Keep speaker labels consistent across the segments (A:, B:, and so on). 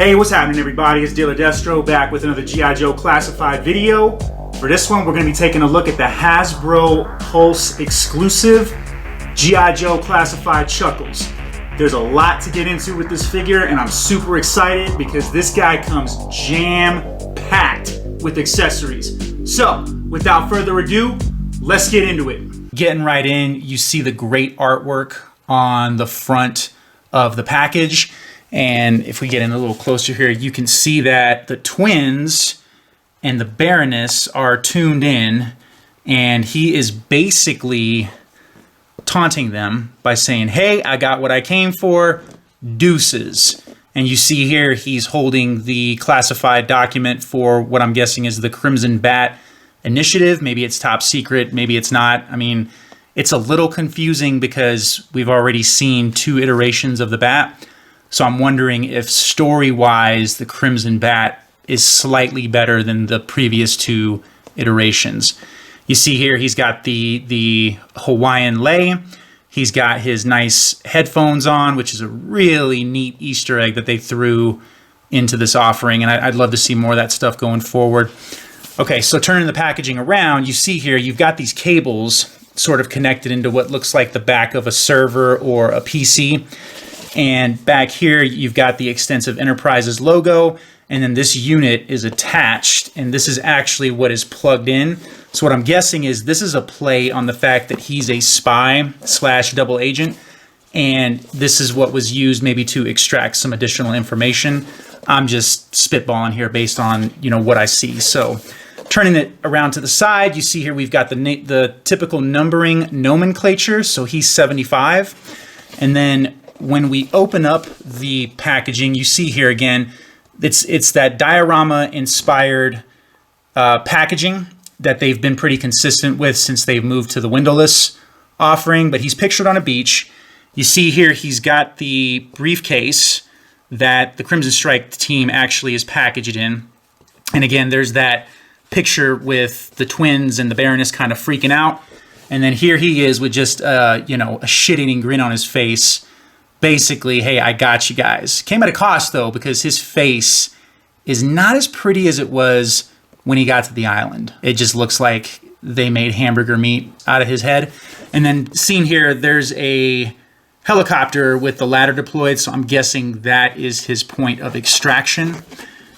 A: Hey, what's happening everybody? It's Dealer Destro back with another G.I. Joe classified video. For this one, we're going to be taking a look at the Hasbro Pulse exclusive G.I. Joe classified Chuckles. There's a lot to get into with this figure, and I'm super excited because this guy comes jam-packed with accessories. So, without further ado, let's get into it. Getting right in, you see the great artwork on the front of the package. And if we get in a little closer here, you can see that the twins and the Baroness are tuned in, and he is basically taunting them by saying, hey, I got what I came for, deuces. And you see here, he's holding the classified document for what I'm guessing is the Crimson Bat initiative. Maybe it's top secret, maybe it's not. I mean, it's a little confusing because we've already seen 2 iterations of the bat. So I'm wondering if story-wise, the Crimson Bat is slightly better than the previous 2 iterations. You see here, he's got the Hawaiian lei. He's got his nice headphones on, which is a really neat Easter egg that they threw into this offering. And I'd love to see more of that stuff going forward. Okay, so turning the packaging around, you see here, you've got these cables sort of connected into what looks like the back of a server or a PC. And back here, you've got the Extensive Enterprises logo, and then this unit is attached, and this is actually what is plugged in. So what I'm guessing is this is a play on the fact that he's a spy / double agent, and this is what was used maybe to extract some additional information. I'm just spitballing here based on, what I see. So turning it around to the side, you see here we've got the typical numbering nomenclature. So he's 75, and then when we open up the packaging, you see here again, it's that diorama-inspired packaging that they've been pretty consistent with since they've moved to the windowless offering, but he's pictured on a beach. You see here he's got the briefcase that the Crimson Strike team actually is packaged in. And again, there's that picture with the twins and the Baroness kind of freaking out. And then here he is with just, a shit-eating grin on his face. Basically, hey, I got you guys. Came at a cost, though, because his face is not as pretty as it was when he got to the island. It just looks like they made hamburger meat out of his head. And then seen here, there's a helicopter with the ladder deployed, so I'm guessing that is his point of extraction.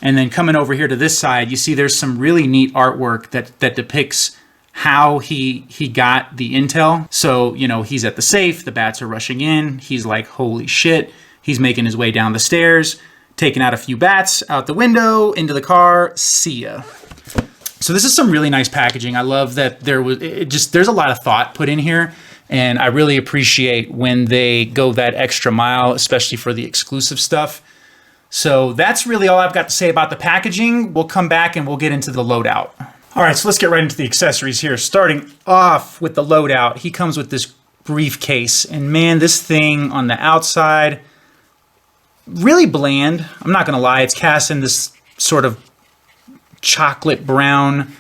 A: And then coming over here to this side, you see there's some really neat artwork that depicts how he got the intel. So, he's at the safe, the bats are rushing in, he's like, holy shit. He's making his way down the stairs, taking out a few bats, out the window, into the car, see ya. So this is some really nice packaging. I love that there's a lot of thought put in here, and I really appreciate when they go that extra mile, especially for the exclusive stuff. So that's really all I've got to say about the packaging. We'll come back and we'll get into the loadout. All right, so let's get right into the accessories here. Starting off with the loadout, he comes with this briefcase. And man, this thing on the outside, really bland. I'm not gonna lie, it's cast in this sort of chocolate brown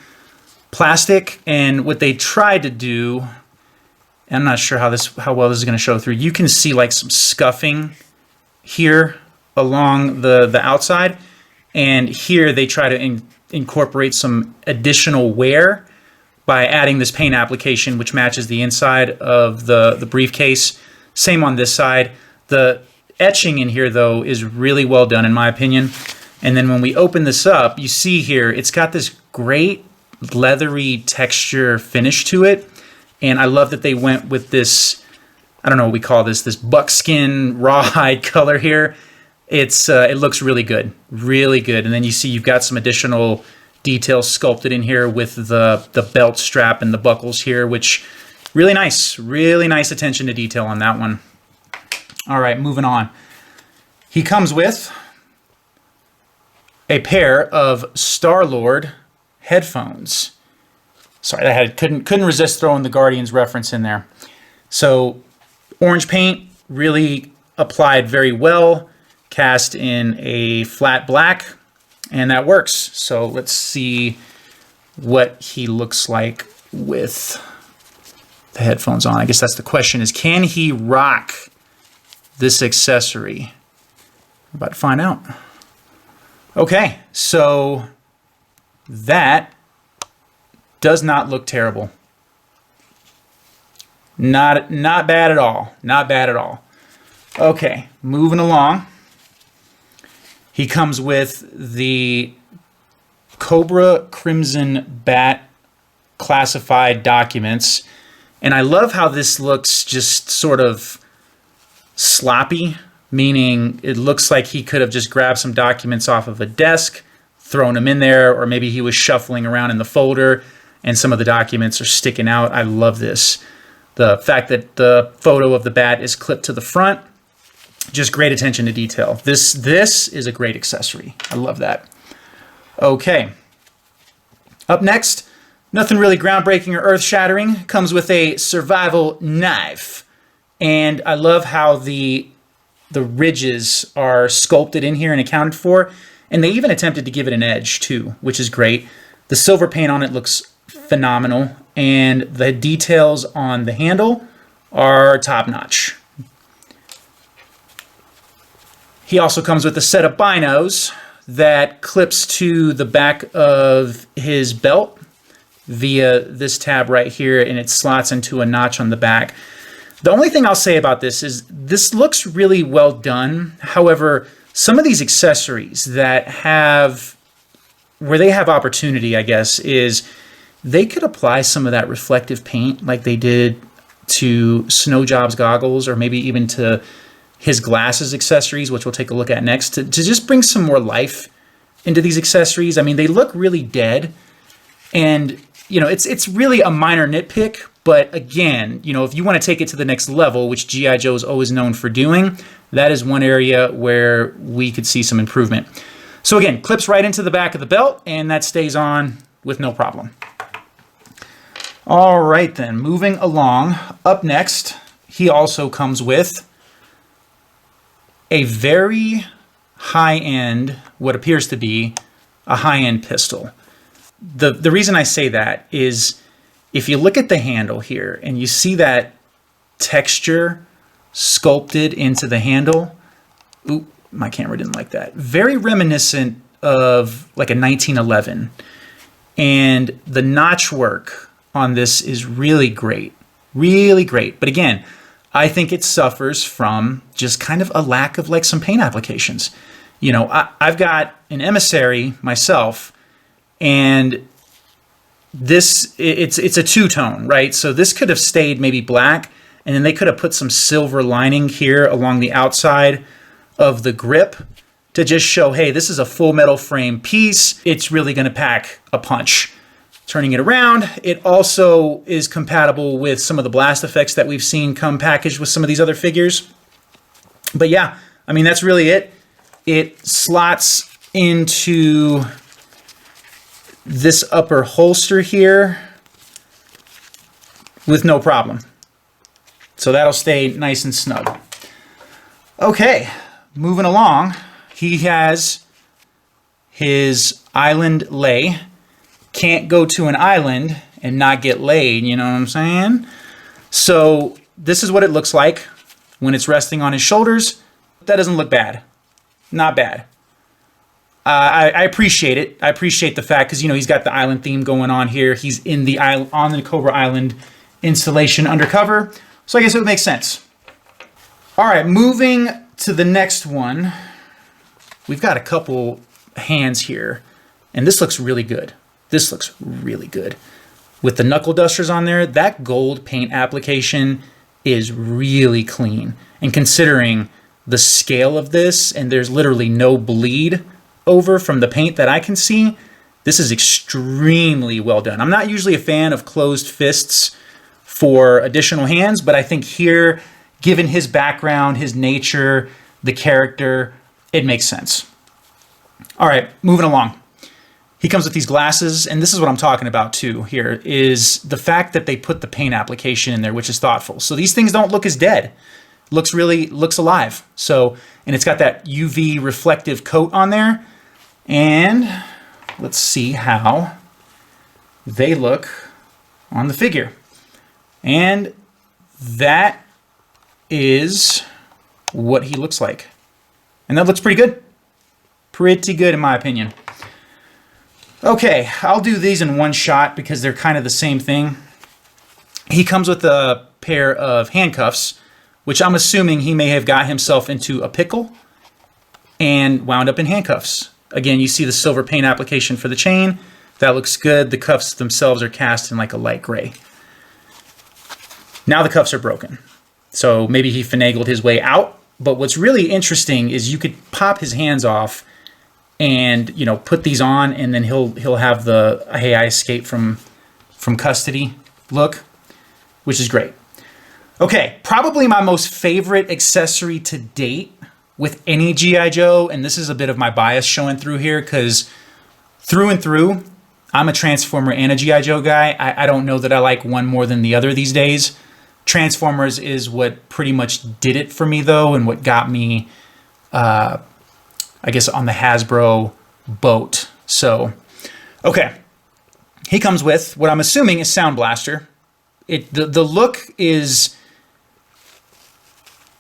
A: plastic. And what they tried to do, and I'm not sure how well this is gonna show through, you can see like some scuffing here along the outside. And here they try to incorporate some additional wear by adding this paint application, which matches the inside of the briefcase. Same on this side. The etching in here, though, is really well done, in my opinion. And then when we open this up, you see here, it's got this great leathery texture finish to it. And I love that they went with this, I don't know what we call this buckskin rawhide color here. It looks really good, really good. And then you see you've got some additional details sculpted in here with the belt strap and the buckles here, which really nice attention to detail on that one. All right, moving on. He comes with a pair of Star-Lord headphones. Sorry, I couldn't resist throwing the Guardians reference in there. So orange paint really applied very well. Cast in a flat black, and that works. So let's see what he looks like with the headphones on. I guess that's the question, is can he rock this accessory? We're about to find out. Okay, so that does not look terrible. Not bad at all. Not bad at all. Okay, moving along. He comes with the Cobra Crimson Bat classified documents. And I love how this looks just sort of sloppy, meaning it looks like he could have just grabbed some documents off of a desk, thrown them in there, or maybe he was shuffling around in the folder and some of the documents are sticking out. I love this. The fact that the photo of the bat is clipped to the front, just great attention to detail. This is a great accessory. I love that. Okay. Up next, nothing really groundbreaking or earth-shattering. Comes with a survival knife. And I love how the ridges are sculpted in here and accounted for. And they even attempted to give it an edge too, which is great. The silver paint on it looks phenomenal. And the details on the handle are top-notch. He also comes with a set of binos that clips to the back of his belt via this tab right here, and it slots into a notch on the back. The only thing I'll say about this is this looks really well done. However, some of these accessories that have, where they have opportunity, I guess, is they could apply some of that reflective paint like they did to Snow Job's goggles, or maybe even to his glasses accessories, which we'll take a look at next, to just bring some more life into these accessories. I mean, they look really dead, and you know, it's really a minor nitpick, but again, you know, if you want to take it to the next level, which G.I. Joe is always known for doing, that is one area where we could see some improvement. So again, clips right into the back of the belt, and that stays on with no problem. All right then, moving along. Up next, he also comes with a very high-end, what appears to be a high-end pistol. The reason I say that is if you look at the handle here and you see that texture sculpted into the handle, ooh, my camera didn't like that. Very reminiscent of like a 1911. And the notch work on this is really great, really great. But again, I think it suffers from just kind of a lack of like some paint applications. You know, I've got an emissary myself, and this, it's a two-tone, right? So this could have stayed maybe black, and then they could have put some silver lining here along the outside of the grip to just show, hey, this is a full metal frame piece. It's really going to pack a punch. Turning it around, it also is compatible with some of the blast effects that we've seen come packaged with some of these other figures. But yeah, I mean, that's really it. It slots into this upper holster here with no problem. So that'll stay nice and snug. Okay, moving along, he has his island lay. Can't go to an island and not get laid, you know what I'm saying? So this is what it looks like when it's resting on his shoulders. That doesn't look bad. Not bad. I appreciate it. I appreciate the fact, because you know he's got the island theme going on here. He's in the island, on the Cobra Island installation undercover. So I guess it would make sense. All right, moving to the next one. We've got a couple hands here, and this looks really good. This looks really good. With the knuckle dusters on there, that gold paint application is really clean. And considering the scale of this, and there's literally no bleed over from the paint that I can see, this is extremely well done. I'm not usually a fan of closed fists for additional hands, but I think here, given his background, his nature, the character, it makes sense. All right, moving along. He comes with these glasses, and this is what I'm talking about too here, is the fact that they put the paint application in there, which is thoughtful. So these things don't look as dead. Looks alive. So, and it's got that UV reflective coat on there. And let's see how they look on the figure. And that is what he looks like. And that looks pretty good. Pretty good in my opinion. Okay, I'll do these in one shot because they're kind of the same thing. He comes with a pair of handcuffs, which I'm assuming he may have got himself into a pickle and wound up in handcuffs. Again, you see the silver paint application for the chain. That looks good. The cuffs themselves are cast in like a light gray. Now the cuffs are broken. So maybe he finagled his way out. But what's really interesting is you could pop his hands off and, you know, put these on, and then he'll have the "hey, I escaped from custody" look, which is great. Okay, probably my most favorite accessory to date with any G.I. Joe, and this is a bit of my bias showing through here because through and through, I'm a Transformer and a G.I. Joe guy. I don't know that I like one more than the other these days. Transformers is what pretty much did it for me, though, and what got me, I guess, on the Hasbro boat. So, okay. He comes with what I'm assuming is Sound Blaster. The look is...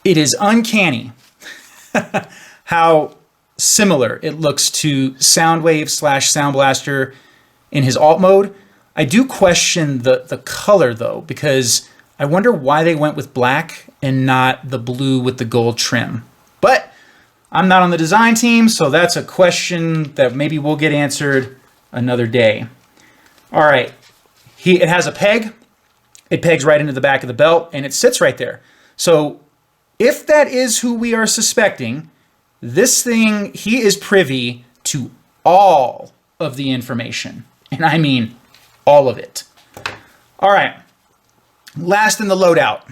A: It is uncanny how similar it looks to Soundwave / Sound Blaster in his alt mode. I do question the color, though, because I wonder why they went with black and not the blue with the gold trim. But I'm not on the design team, so that's a question that maybe will get answered another day. All right, it has a peg. It pegs right into the back of the belt, and it sits right there. So if that is who we are suspecting, this thing, he is privy to all of the information. And I mean all of it. All right, last in the loadout.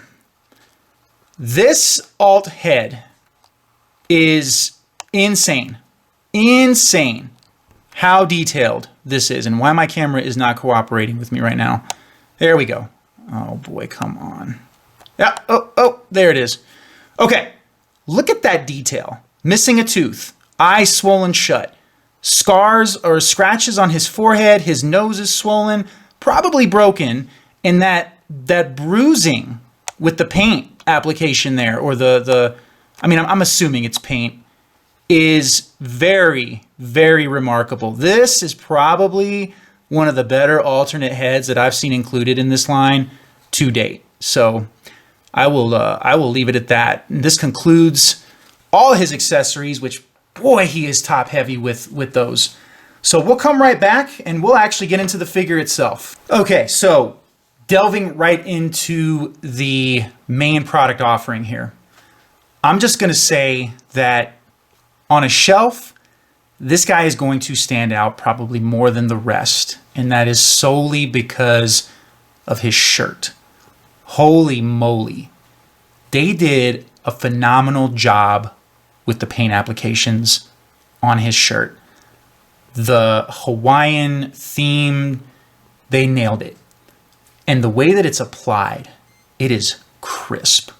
A: This alt head is insane. Insane how detailed this is and why my camera is not cooperating with me right now. There we go. Oh boy, come on. Yeah, oh, there it is. Okay, look at that detail. Missing a tooth, eye swollen shut, scars or scratches on his forehead, his nose is swollen, probably broken, and that bruising with the paint application there, or I'm assuming it's paint, is very, very remarkable. This is probably one of the better alternate heads that I've seen included in this line to date. So I will leave it at that. And this concludes all his accessories, which, boy, he is top heavy with those. So we'll come right back and we'll actually get into the figure itself. Okay, so delving right into the main product offering here. I'm just going to say that on a shelf, this guy is going to stand out probably more than the rest. And that is solely because of his shirt. Holy moly. They did a phenomenal job with the paint applications on his shirt. The Hawaiian theme, they nailed it. And the way that it's applied, it is crisp.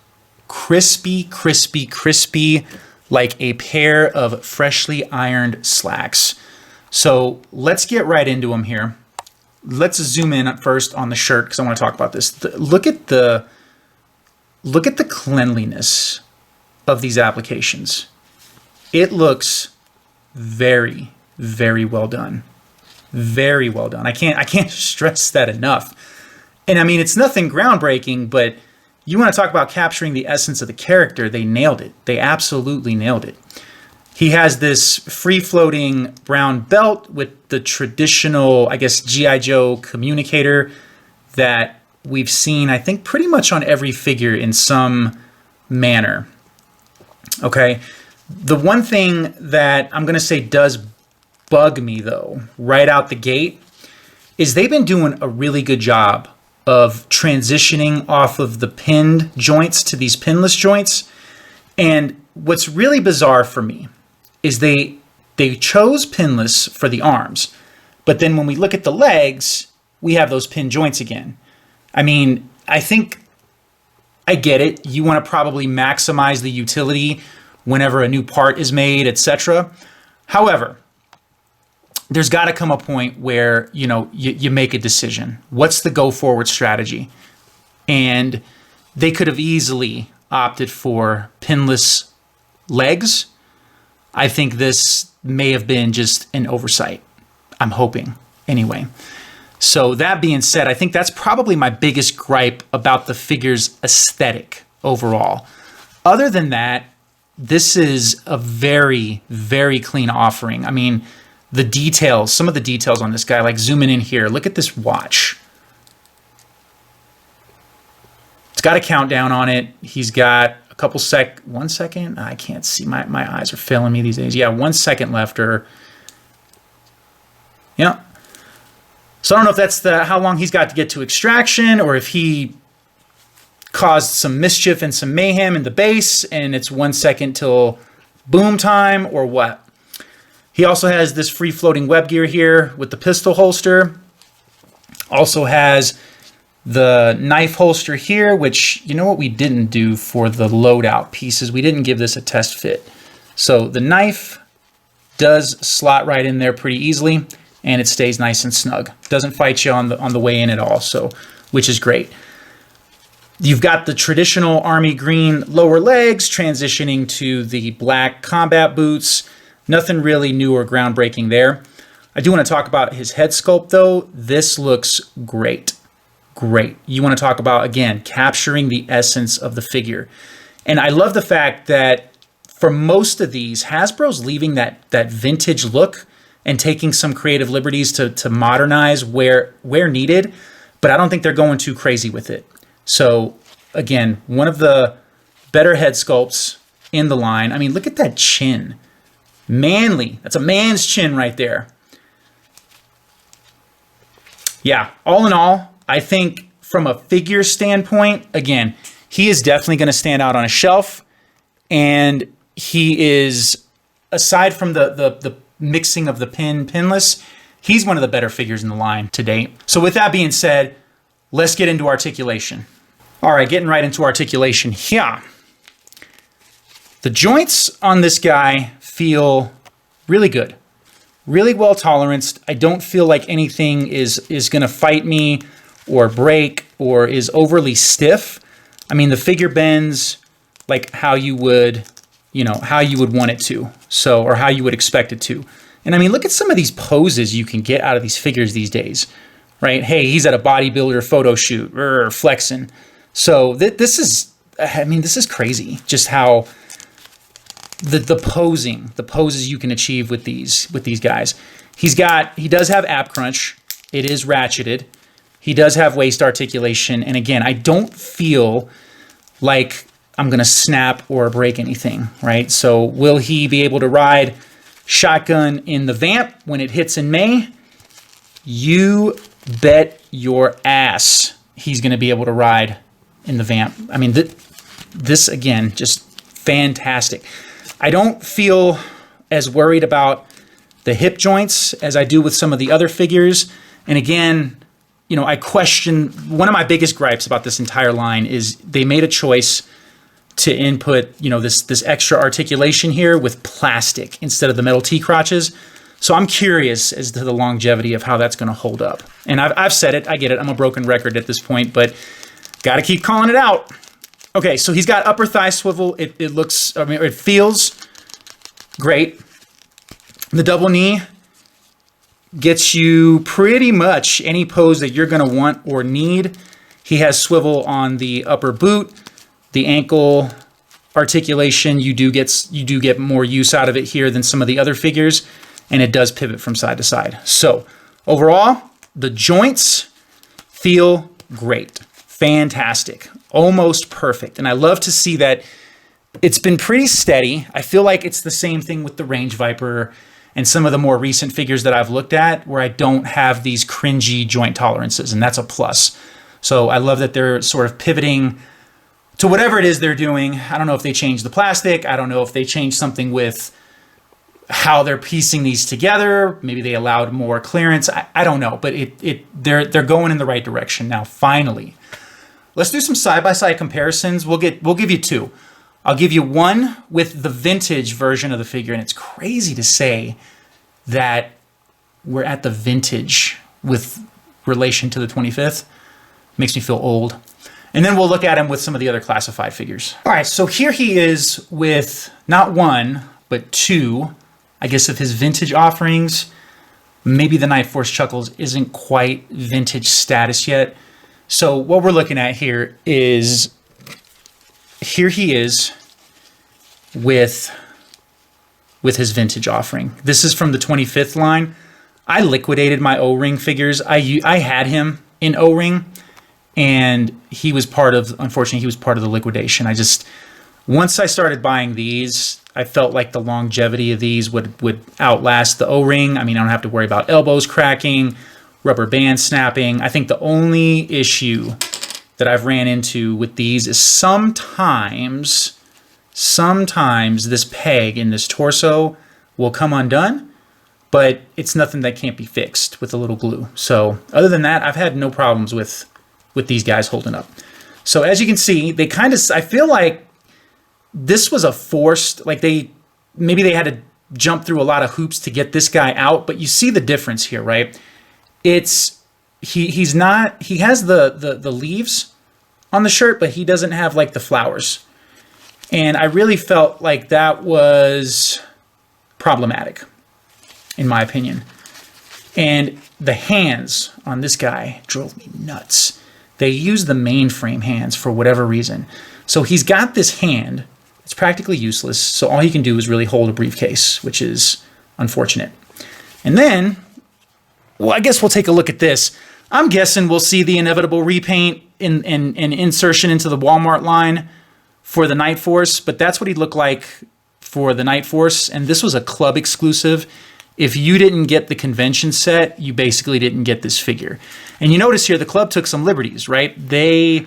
A: Crispy, crispy, crispy, like a pair of freshly ironed slacks. So let's get right into them here. Let's zoom in first on the shirt because I want to talk about this. Look at the cleanliness of these applications. It looks very, very well done. Very well done. I can't stress that enough. And I mean, it's nothing groundbreaking, but you want to talk about capturing the essence of the character, they nailed it. They absolutely nailed it. He has this free-floating brown belt with the traditional, I guess, G.I. Joe communicator that we've seen, I think, pretty much on every figure in some manner. Okay. The one thing that I'm going to say does bug me, though, right out the gate, is they've been doing a really good job of transitioning off of the pinned joints to these pinless joints. And what's really bizarre for me is they chose pinless for the arms, but then when we look at the legs, we have those pin joints again. I mean, I think I get it. You want to probably maximize the utility whenever a new part is made, etc. However, there's got to come a point where, you make a decision. What's the go forward strategy? And they could have easily opted for pinless legs,
B: I think this may have been just an oversight. I'm hoping, anyway. So that being said, I think that's probably my biggest gripe about the figure's aesthetic overall. Other than that, this is a very, very clean offering. I mean, the details, some of the details on this guy, like zooming in here, look at this watch. It's got a countdown on it. He's got a couple 1 second. I can't see, my eyes are failing me these days. Yeah, 1 second left, or, yeah. So I don't know if that's how long he's got to get to extraction, or if he caused some mischief and some mayhem in the base and it's 1 second till boom time, or what. He also has this free floating web gear here with the pistol holster. Also has the knife holster here, which, you know what we didn't do for the loadout pieces? We didn't give this a test fit. So the knife does slot right in there pretty easily, and it stays nice and snug. Doesn't fight you on the way in at all, so, which is great. You've got the traditional army green lower legs transitioning to the black combat boots. Nothing really new or groundbreaking there. I do want to talk about his head sculpt though. This looks great. Great. You want to talk about, again, capturing the essence of the figure. And I love the fact that for most of these, Hasbro's leaving that vintage look and taking some creative liberties to modernize where needed, but I don't think they're going too crazy with it. So again, one of the better head sculpts in the line. I mean, look at that chin. Manly. That's a man's chin right there. Yeah, all in all, I think from a figure standpoint, again, he is definitely going to stand out on a shelf. And he is, aside from the mixing of the pinless, he's one of the better figures in the line to date. So with that being said, let's get into articulation. All right, getting right into articulation here. The joints on this guy feel really good, really well toleranced. I don't feel like anything is going to fight me or break or is overly stiff. I mean, the figure bends like how you would, how you would want it to. So, or how you would expect it to. And I mean, look at some of these poses you can get out of these figures these days, right? Hey, he's at a bodybuilder photo shoot, flexing. So this is crazy. Just how the poses you can achieve with these guys. He does have ab crunch. It is ratcheted. He does have waist articulation. And again, I don't feel like I'm going to snap or break anything, right? So will he be able to ride shotgun in the vamp when it hits in May? You bet your ass he's going to be able to ride in the vamp. I mean, this again, just fantastic. I don't feel as worried about the hip joints as I do with some of the other figures. And again, I question, one of my biggest gripes about this entire line is they made a choice to input, this extra articulation here with plastic instead of the metal T-crotches. So I'm curious as to the longevity of how that's going to hold up. And I've said it, I get it, I'm a broken record at this point, but got to keep calling it out. Okay, so he's got upper thigh swivel. It feels great. The double knee gets you pretty much any pose that you're going to want or need. He has swivel on the upper boot. The ankle articulation, you do get more use out of it here than some of the other figures, and it does pivot from side to side. So overall, the joints feel great. Fantastic. Almost perfect. And I love to see that it's been pretty steady. I feel like it's the same thing with the Range Viper and some of the more recent figures that I've looked at where I don't have these cringy joint tolerances, and that's a plus. So I love that they're sort of pivoting to whatever it is they're doing. I don't know if they changed the plastic. I don't know if they changed something with how they're piecing these together. Maybe they allowed more clearance. I don't know, but they're going in the right direction now, finally. Let's do some side-by-side comparisons. We'll give you two. I'll give you one with the vintage version of the figure, and it's crazy to say that we're at the vintage with relation to the 25th. Makes me feel old. And then we'll look at him with some of the other classified figures. All right, so here he is with not one, but two, I guess, of his vintage offerings. Maybe the Night Force Chuckles isn't quite vintage status yet. So what we're looking at here is, here he is with his vintage offering. This is from the 25th line. I liquidated my O-ring figures. I had him in O-ring, and he was part of, unfortunately, he was part of the liquidation. Once I started buying these, I felt like the longevity of these would outlast the O-ring. I mean, I don't have to worry about elbows cracking, rubber band snapping. I think the only issue that I've ran into with these is sometimes this peg in this torso will come undone, but it's nothing that can't be fixed with a little glue. So other than that, I've had no problems with these guys holding up. So as you can see, they kind of, I feel like this was a forced, like maybe they had to jump through a lot of hoops to get this guy out, but you see the difference here, right? It's, he has the leaves on the shirt, but he doesn't have like the flowers. And I really felt like that was problematic, in my opinion. And the hands on this guy drove me nuts. They use the mainframe hands for whatever reason. So he's got this hand. It's practically useless. So all he can do is really hold a briefcase, which is unfortunate. And then, well, I guess we'll take a look at this. I'm guessing we'll see the inevitable repaint and insertion into the Walmart line for the Night Force, but that's what he'd look like for the Night Force. And this was a club exclusive. If you didn't get the convention set, you basically didn't get this figure. And you notice here, the club took some liberties, right? This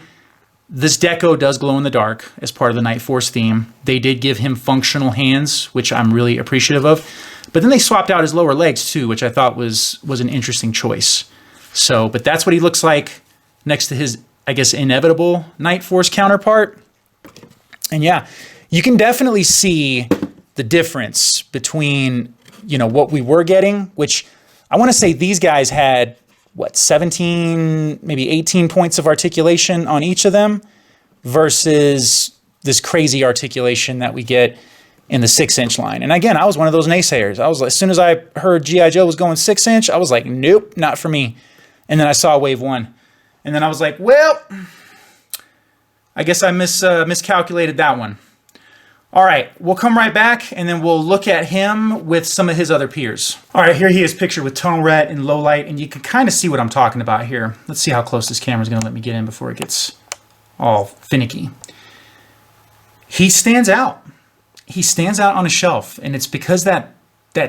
B: deco does glow in the dark as part of the Night Force theme. They did give him functional hands, which I'm really appreciative of. But then they swapped out his lower legs too, which I thought was an interesting choice. So, but that's what he looks like next to his, I guess, inevitable Night Force counterpart. And yeah, you can definitely see the difference between, you know, what we were getting, which I want to say these guys had, what, 17, maybe 18 points of articulation on each of them versus this crazy articulation that we get in the 6-inch line. And again, I was one of those naysayers. I was like, as soon as I heard G.I. Joe was going 6-inch, I was like, nope, not for me. And then I saw Wave 1. And then I was like, well, I guess I miscalculated that one. All right, we'll come right back and then we'll look at him with some of his other peers. All right, here he is pictured with tonal ret and low light, and you can kind of see what I'm talking about here. Let's see how close this camera's gonna let me get in before it gets all finicky. He stands out. He stands out on a shelf, and it's because that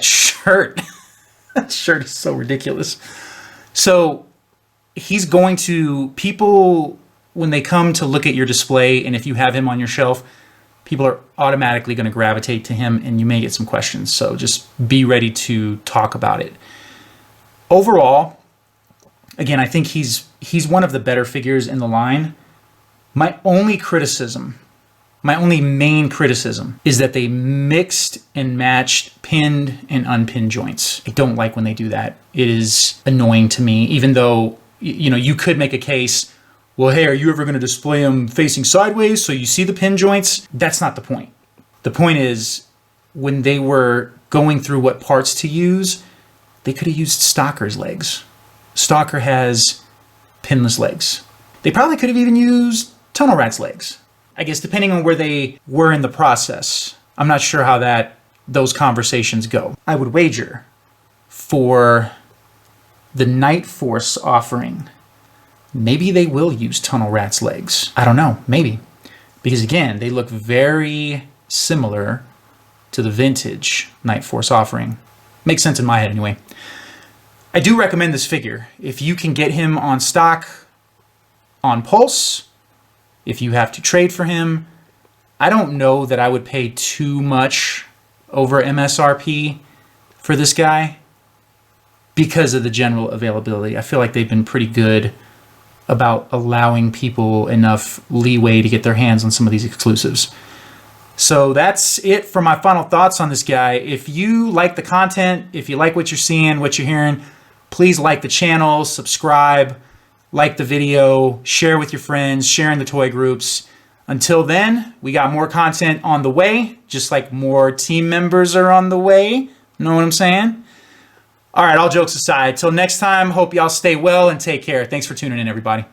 B: shirt, that shirt is so ridiculous. So he's going to, people, when they come to look at your display, and if you have him on your shelf, people are automatically going to gravitate to him, and you may get some questions. So just be ready to talk about it. Overall, again, I think he's one of the better figures in the line. My only main criticism is that they mixed and matched pinned and unpinned joints. I don't like when they do that. It is annoying to me, even though, you know, you could make a case, well, hey, are you ever going to display them facing sideways so you see the pin joints? That's not the point. The point is, when they were going through what parts to use, they could have used Stalker's legs. Stalker has pinless legs. They probably could have even used Tunnel Rat's legs. I guess depending on where they were in the process. I'm not sure how those conversations go. I would wager for the Night Force offering, maybe they will use Tunnel Rat's legs. I don't know, maybe. Because again, they look very similar to the vintage Night Force offering. Makes sense in my head anyway. I do recommend this figure. If you can get him on stock on Pulse, if you have to trade for him, I don't know that I would pay too much over MSRP for this guy because of the general availability. I feel like they've been pretty good about allowing people enough leeway to get their hands on some of these exclusives. So that's it for my final thoughts on this guy. If you like the content, if you like what you're seeing, what you're hearing, please like the channel, subscribe, like the video, share with your friends, share in the toy groups. Until then, we got more content on the way, just like more team members are on the way. Know what I'm saying? All right, all jokes aside, till next time, hope y'all stay well and take care. Thanks for tuning in, everybody.